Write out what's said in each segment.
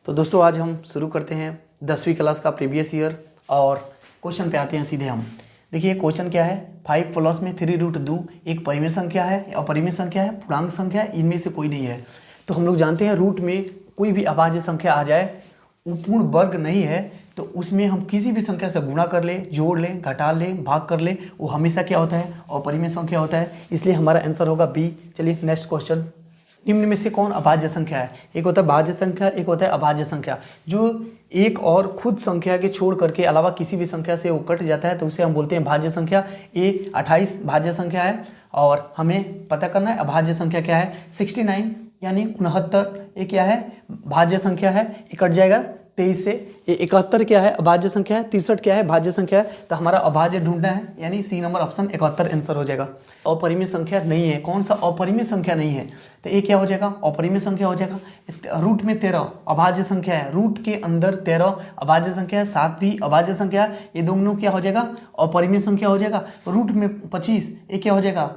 तो दोस्तों आज हम शुरू करते हैं 10वीं क्लास का प्रीवियस ईयर और क्वेश्चन पे आते हैं सीधे हम। देखिए क्वेश्चन क्या है, 5 प्लस में 3√2 एक परिमेय संख्या है, अपरिमेय संख्या है, पूर्णांक संख्या है, इनमें से कोई नहीं है। तो हम लोग जानते हैं रूट में कोई भी अभाज्य संख्या आ जाए, वो पूर्ण वर्ग नहीं है, तो उसमें हम किसी भी संख्या से गुणा कर ले, जोड़ ले, घटा ले, भाग कर ले, वो हमेशा क्या होता है, अपरिमेय संख्या होता है। इसलिए हमारा आंसर होगा बी। चलिए नेक्स्ट क्वेश्चन, निम्न में से कौन अभाज्य संख्या है? एक होता है भाज्य संख्या, एक होता है अभाज्य संख्या। जो एक और खुद संख्या के छोड़ करके अलावा किसी भी संख्या से वो कट जाता है तो उसे हम बोलते हैं भाज्य संख्या। ए 28 भाज्य संख्या है और हमें पता करना है अभाज्य संख्या क्या है। 69 यानी 69 ये क्या है, भाज्य संख्या है, ये कट जाएगा 23 से। 71 क्या है, अभाज्य संख्या है। 63 क्या है, भाज्य संख्या है। तो हमारा अभाज्य ढूंढना है, यानी सी नंबर ऑप्शन 71 आंसर हो जाएगा। अपरिमेय संख्या नहीं है, कौन सा अपरिमेय संख्या नहीं है, तो ये क्या हो जाएगा, अपरिमेय संख्या हो जाएगा। रूट में 13 अभाज्य संख्या है, रूट के अंदर 13 अभाज्य संख्या है, 7 भी अभाज्य संख्या है, ये दोनों क्या हो जाएगा, अपरिमेय संख्या हो जाएगा। रूट में 25 ये क्या हो जाएगा,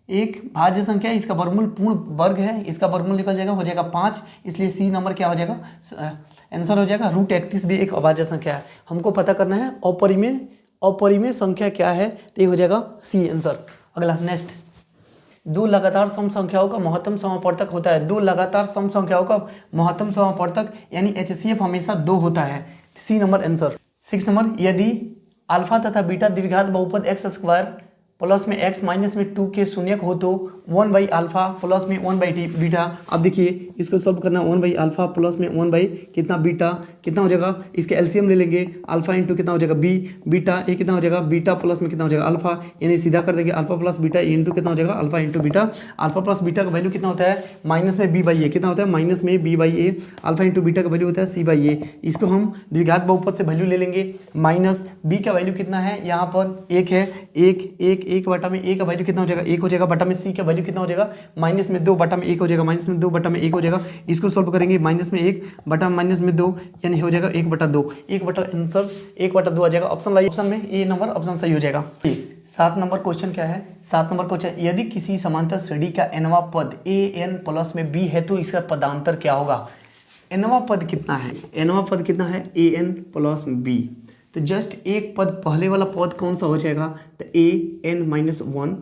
एक भाज्य संख्या है, इसका वर्गमूल पूर्ण वर्ग है, इसका वर्गमूल निकल जाएगा, हो जाएगा 5, इसलिए सी नंबर क्या हो जाएगा, आंसर हो जाएगा। रूट 31 भी एक अभाज्य संख्या है। हमको पता करना है अपरिमेय संख्या क्या है, तो ये हो जाएगा सी आंसर। अगला नेक्स्ट, दो लगातार सम संख्याओं का महत्तम समापवर्तक होता है। दो लगातार सम संख्याओं का महत्तम समापवर्तक यानी HCF हमेशा 2 होता है। C number answer. 6 नंबर, यदि अल्फा तथा बीटा द्विघात बहुपद x² प्लस में x माइनस में 2 के शून्यक हो तो 1/α प्लस में 1/t बीटा। अब देखिए इसको सॉल्व करना, 1/α प्लस में 1/ कितना बीटा, कितना हो जाएगा, इसके एलसीएम ले लेंगे, अल्फा इंटू कितना हो जाएगा बी बीटा, ये कितना हो जाएगा बीटा प्लस में कितना हो जाएगा अल्फा, यानी सीधा कर देंगे अल्फा प्लस बीटा इंटू कितना हो जाएगा alpha into beta. Alpha plus beta का वैल्यू कितना होता है, माइनस में b/a, कितना होता है माइनस में b/a। अल्फा इंटू बीटा का वैल्यू होता है c/a। इसको हम द्विघात बहुपद से वैल्यू ले लेंगे, माइनस b का वैल्यू कितना है, यहाँ पर 1 है, 1 बटा में a का वैल्यू कितना हो जाएगा 1 हो जाएगा, बटा में c का वैल्यू कितना हो जाएगा माइनस में 2 बटा में 1 हो जाएगा, माइनस में 2 बटा में 1 हो जाएगा। इसको सॉल्व करेंगे, माइनस में 1 बटा माइनस में 2 यानी हो जाएगा 1/2, 1 आंसर 1/2 आ जाएगा। ऑप्शन लाइए, ऑप्शन में ए नंबर ऑप्शन सही हो जाएगा। 7 नंबर क्वेश्चन क्या है, 7 नंबर क्वेश्चन, यदि किसी समांतर श्रेणी का nवां पद an प्लस में b है तो इसका पदांतर क्या होगा। nवां पद कितना है, nवां पद कितना है an प्लस b, तो जस्ट एक पद पहले वाला पद कौन सा हो जाएगा, तो an-1,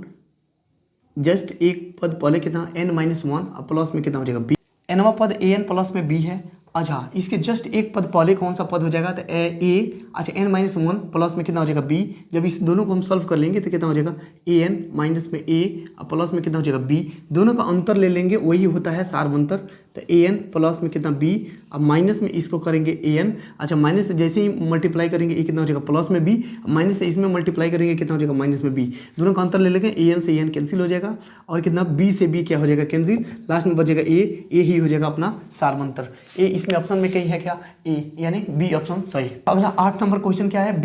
जस्ट एक पद पहले कितना n-1 और प्लस में कितना हो जाएगा b। nवां पद an प्लस में b है। अच्छा, इसके जस्ट एक पद पहले कौन सा पद हो जाएगा, तो a, अच्छा n-1 प्लस में कितना हो जाएगा b। जब इस दोनों को हम सॉल्व कर लेंगे तो कितना हो जाएगा an माइनस में a और प्लस में कितना हो जाएगा b। दोनों का अंतर ले लेंगे, वही होता है सार्वंतर, तो an प्लस में कितना b, अब माइनस में इसको करेंगे an। अच्छा, माइनस से जैसे ही मल्टीप्लाई करेंगे ये कितना हो जाएगा प्लस में b, माइनस से इसमें मल्टीप्लाई करेंगे कितना हो जाएगा माइनस में b। दोनों का अंतर ले लेंगे, an से an कैंसिल हो जाएगा और कितना b से b क्या हो जाएगा कैंसिल, लास्ट में बचेगा a ही हो जाएगा अपना सार्वंतर। ए इसमें ऑप्शन में कहीं है क्या, ए, यानी बी ऑप्शन सही। अगला 8 नंबर क्वेश्चन क्या है,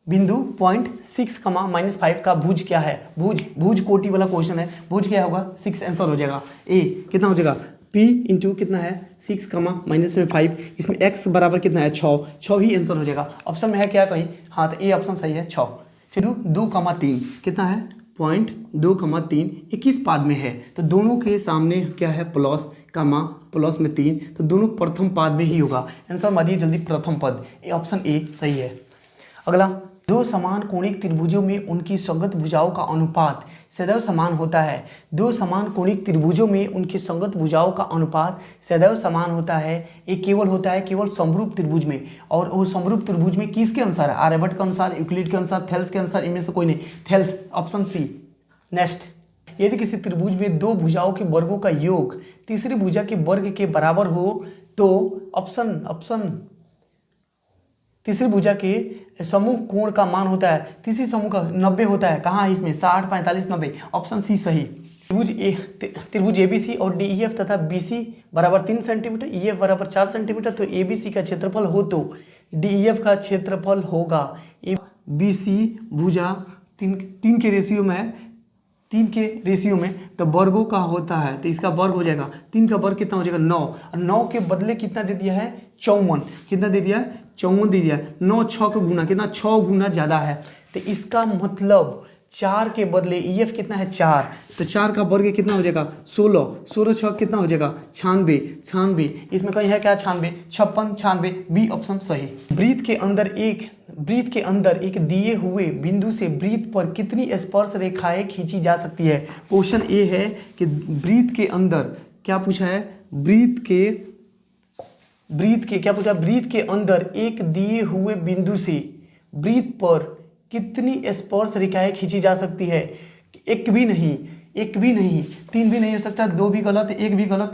बिंदु पॉइंट 6 -5 का भुज क्या है। भुज कोटि वाला क्वेश्चन है, भुज क्या होगा 6 आंसर हो जाएगा। ए कितना हो जाएगा p इंटू कितना है 6 -5, इसमें x बराबर कितना है 6 ही आंसर हो जाएगा। ऑप्शन में है क्या कहीं, हाँ तो ए ऑप्शन सही है 6। 2,3 कितना है 0.2,3 ये किस पाद में है, तो दोनों के सामने क्या है प्लस में 3, तो दोनों प्रथम पाद में ही होगा। आंसर मारिए जल्दी, प्रथम पद, ये ऑप्शन ए सही है। अगला, दो समान कोणिक त्रिभुजों में उनकी संगत भुजाओं का अनुपात सदैव समान होता है। दो समान कोणिक त्रिभुजों में उनकी संगत भुजाओं का अनुपात सदैव समान होता है। ये केवल होता है केवल समरूप त्रिभुज में, और वो समरूप त्रिभुज में किसके अनुसार, आर्यभट्ट के अनुसार, यूक्लिड के अनुसार, थेल्स के अनुसार, इनमें से कोई नहीं, थेल्स ऑप्शन सी। नेक्स्ट, यदि किसी त्रिभुज में दो भुजाओं के वर्गों का योग तीसरी भुजा के वर्ग के बराबर हो तो ऑप्शन तीसरी भुजा के समूह कोण का मान होता है, तीसरी समूह का 90 होता है। कहाँ है इसमें 60, 45, 90, ऑप्शन सी सही। त्रिभुज ABC और DEF तथा BC बराबर 3 सेंटीमीटर, EF बराबर 4 सेंटीमीटर, तो ABC का क्षेत्रफल हो तो DEF का क्षेत्रफल होगा, BC भुजा 3 के रेशियो में है, 3 के रेशियो में, तो वर्गों का होता है, तो इसका वर्ग हो जाएगा 3 का वर्ग कितना हो जाएगा 9, और 9 के बदले कितना दे दिया है 54, कितना दे दिया 54 दे दिया। 9 6 का गुना कितना 6 गुना ज़्यादा है, तो इसका मतलब 4 के बदले EF कितना है 4, तो 4 का वर्ग कितना हो जाएगा 16, 16 छक कितना हो जाएगा 96, 96 इसमें कहीं है क्या 96, 56, 96, बी ऑप्शन सही। वृत्त के अंदर एक दिए हुए बिंदु से वृत्त पर कितनी स्पर्श रेखाएं खींची जा सकती है। क्वेश्चन ए है कि वृत्त के अंदर क्या पूछा है, वृत्त के अंदर एक दिए हुए बिंदु से वृत्त पर कितनी स्पर्श रेखाएं खींची जा सकती है। एक भी नहीं, 3 भी नहीं हो सकता, 2 भी गलत, 1 भी गलत,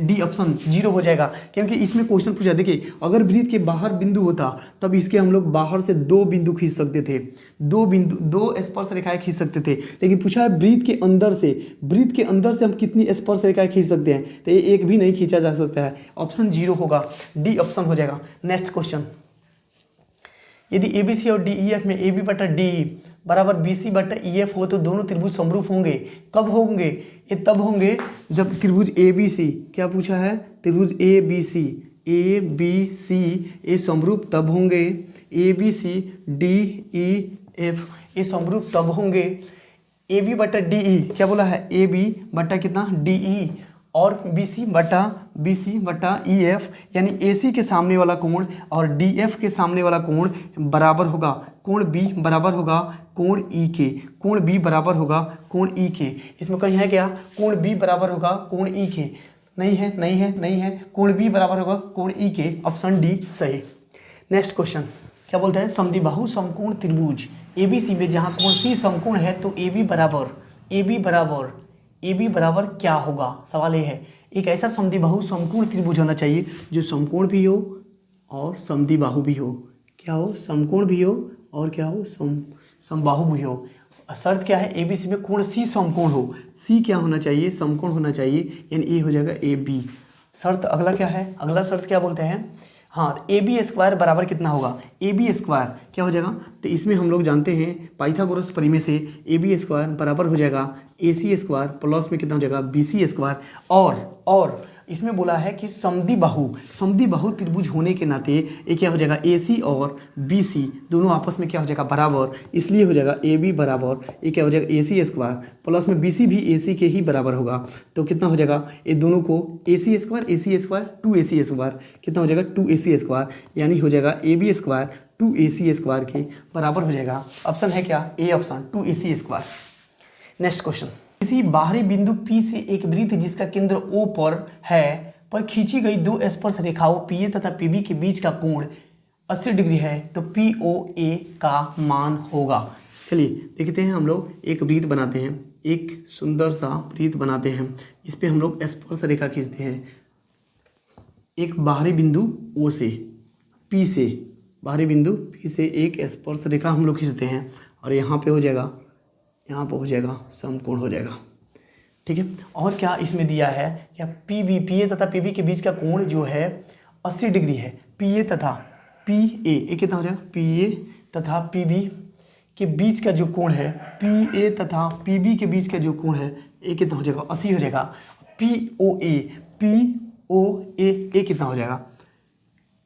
डी ऑप्शन 0 हो जाएगा। क्योंकि इसमें क्वेश्चन पूछा, देखिए अगर वृत्त के बाहर बिंदु होता तब इसके हम लोग बाहर से 2 बिंदु खींच सकते थे, 2 स्पर्श रेखाएं खींच सकते थे। लेकिन पूछा है वृत्त के अंदर से हम कितनी स्पर्श रेखाएं खींच सकते हैं, तो ये एक भी नहीं खींचा जा सकता है, ऑप्शन 0 होगा, डी ऑप्शन हो जाएगा। नेक्स्ट क्वेश्चन, यदि ABC और DEF में AB बटा DE बराबर BC बटा EF हो तो दोनों त्रिभुज समरूप होंगे। कब होंगे, ये तब होंगे जब त्रिभुज ABC, क्या पूछा है, त्रिभुज ABC ये समरूप तब होंगे, ABC DEF ये समरूप तब होंगे। AB बटा DE क्या बोला है, AB बटा कितना DE और BC बटा EF यानी AC के सामने वाला कोण और DF के सामने वाला कोण बराबर होगा, कोण B बराबर होगा कोण E के, कोण B बराबर होगा कोण E के। इसमें कहीं है क्या, कोण B बराबर होगा कोण E के, नहीं है, कोण B बराबर होगा कोण E के, ऑप्शन डी सही। नेक्स्ट क्वेश्चन क्या बोलते हैं, समद्विबाहु समकोण त्रिभुज ABC में जहाँ कोण C समकोण है तो AB बराबर क्या होगा। सवाल ये है, एक ऐसा समद्विबाहु समकोण त्रिभुज होना चाहिए जो समकोण भी हो और समद्विबाहु भी हो। क्या हो, समकोण भी हो और क्या हो, समबाहु भी हो। शर्त क्या है, ABC में कोण C समकोण हो, C क्या होना चाहिए, समकोण होना चाहिए, यानी ये हो जाएगा AB। शर्त अगला क्या है, अगला शर्त क्या बोलते हैं, हाँ AB स्क्वायर बराबर कितना होगा, AB स्क्वायर क्या हो जाएगा, तो इसमें हम लोग जानते हैं पाइथागोरस प्रमेय से AB स्क्वायर बराबर हो जाएगा AC स्क्वायर प्लस में कितना हो जाएगा BC स्क्वायर। और इसमें बोला है कि समद्विबाहु त्रिभुज होने के नाते ये क्या हो जाएगा, AC और BC दोनों आपस में क्या हो जाएगा बराबर, इसलिए हो जाएगा AB बराबर ये क्या हो जाएगा AC स्क्वायर प्लस में BC भी AC के ही बराबर होगा। तो कितना हो जाएगा, ये दोनों को AC स्क्वायर 2AC स्क्वायर कितना हो जाएगा 2AC स्क्वायर, यानी हो जाएगा AB स्क्वायर 2AC स्क्वायर के बराबर हो जाएगा। ऑप्शन है क्या, A option 2AC square. Next question, किसी बाहरी बिंदु P से एक वृत्त जिसका केंद्र O पर खींची गई 2 स्पर्श रेखाओं PA तथा PB के बीच का कोण 80 डिग्री है तो POA का मान होगा। चलिए देखते हैं, हम लोग एक वृत्त बनाते हैं, एक सुंदर सा वृत्त बनाते हैं, इस पर हम लोग स्पर्श रेखा खींचते हैं। एक बाहरी बिंदु O से P से, बाहरी बिंदु P से एक स्पर्श रेखा हम लोग खींचते हैं और यहाँ पे हो जाएगा समकोण हो जाएगा, ठीक है। और क्या इसमें दिया है, क्या PA तथा PB के बीच का कोण जो है 80 डिग्री है। PA तथा PA ये कितना हो जाएगा, PA तथा PB के बीच का जो कोण है, PA तथा PB के बीच का जो कोण है ये कितना हो जाएगा 80 हो जाएगा। POA ये कितना हो जाएगा,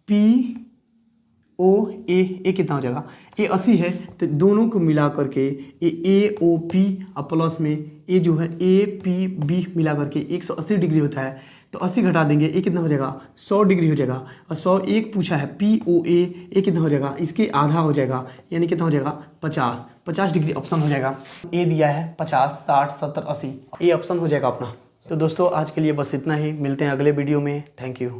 POA कितना हो जाएगा, ये 80 है तो दोनों को मिला करके ये AOP और प्लस में ये जो है APB मिला करके 180 डिग्री होता है, तो 80 घटा देंगे ये कितना हो जाएगा 100 डिग्री हो जाएगा। और 100 एक पूछा है POA ये कितना हो जाएगा, इसके आधा हो जाएगा, यानी कितना हो जाएगा 50 डिग्री ऑप्शन हो जाएगा। ए दिया है 50, 60, 70, 80, ये ऑप्शन हो जाएगा अपना। तो दोस्तों आज के लिए बस इतना ही, मिलते हैं अगले वीडियो में, थैंक यू।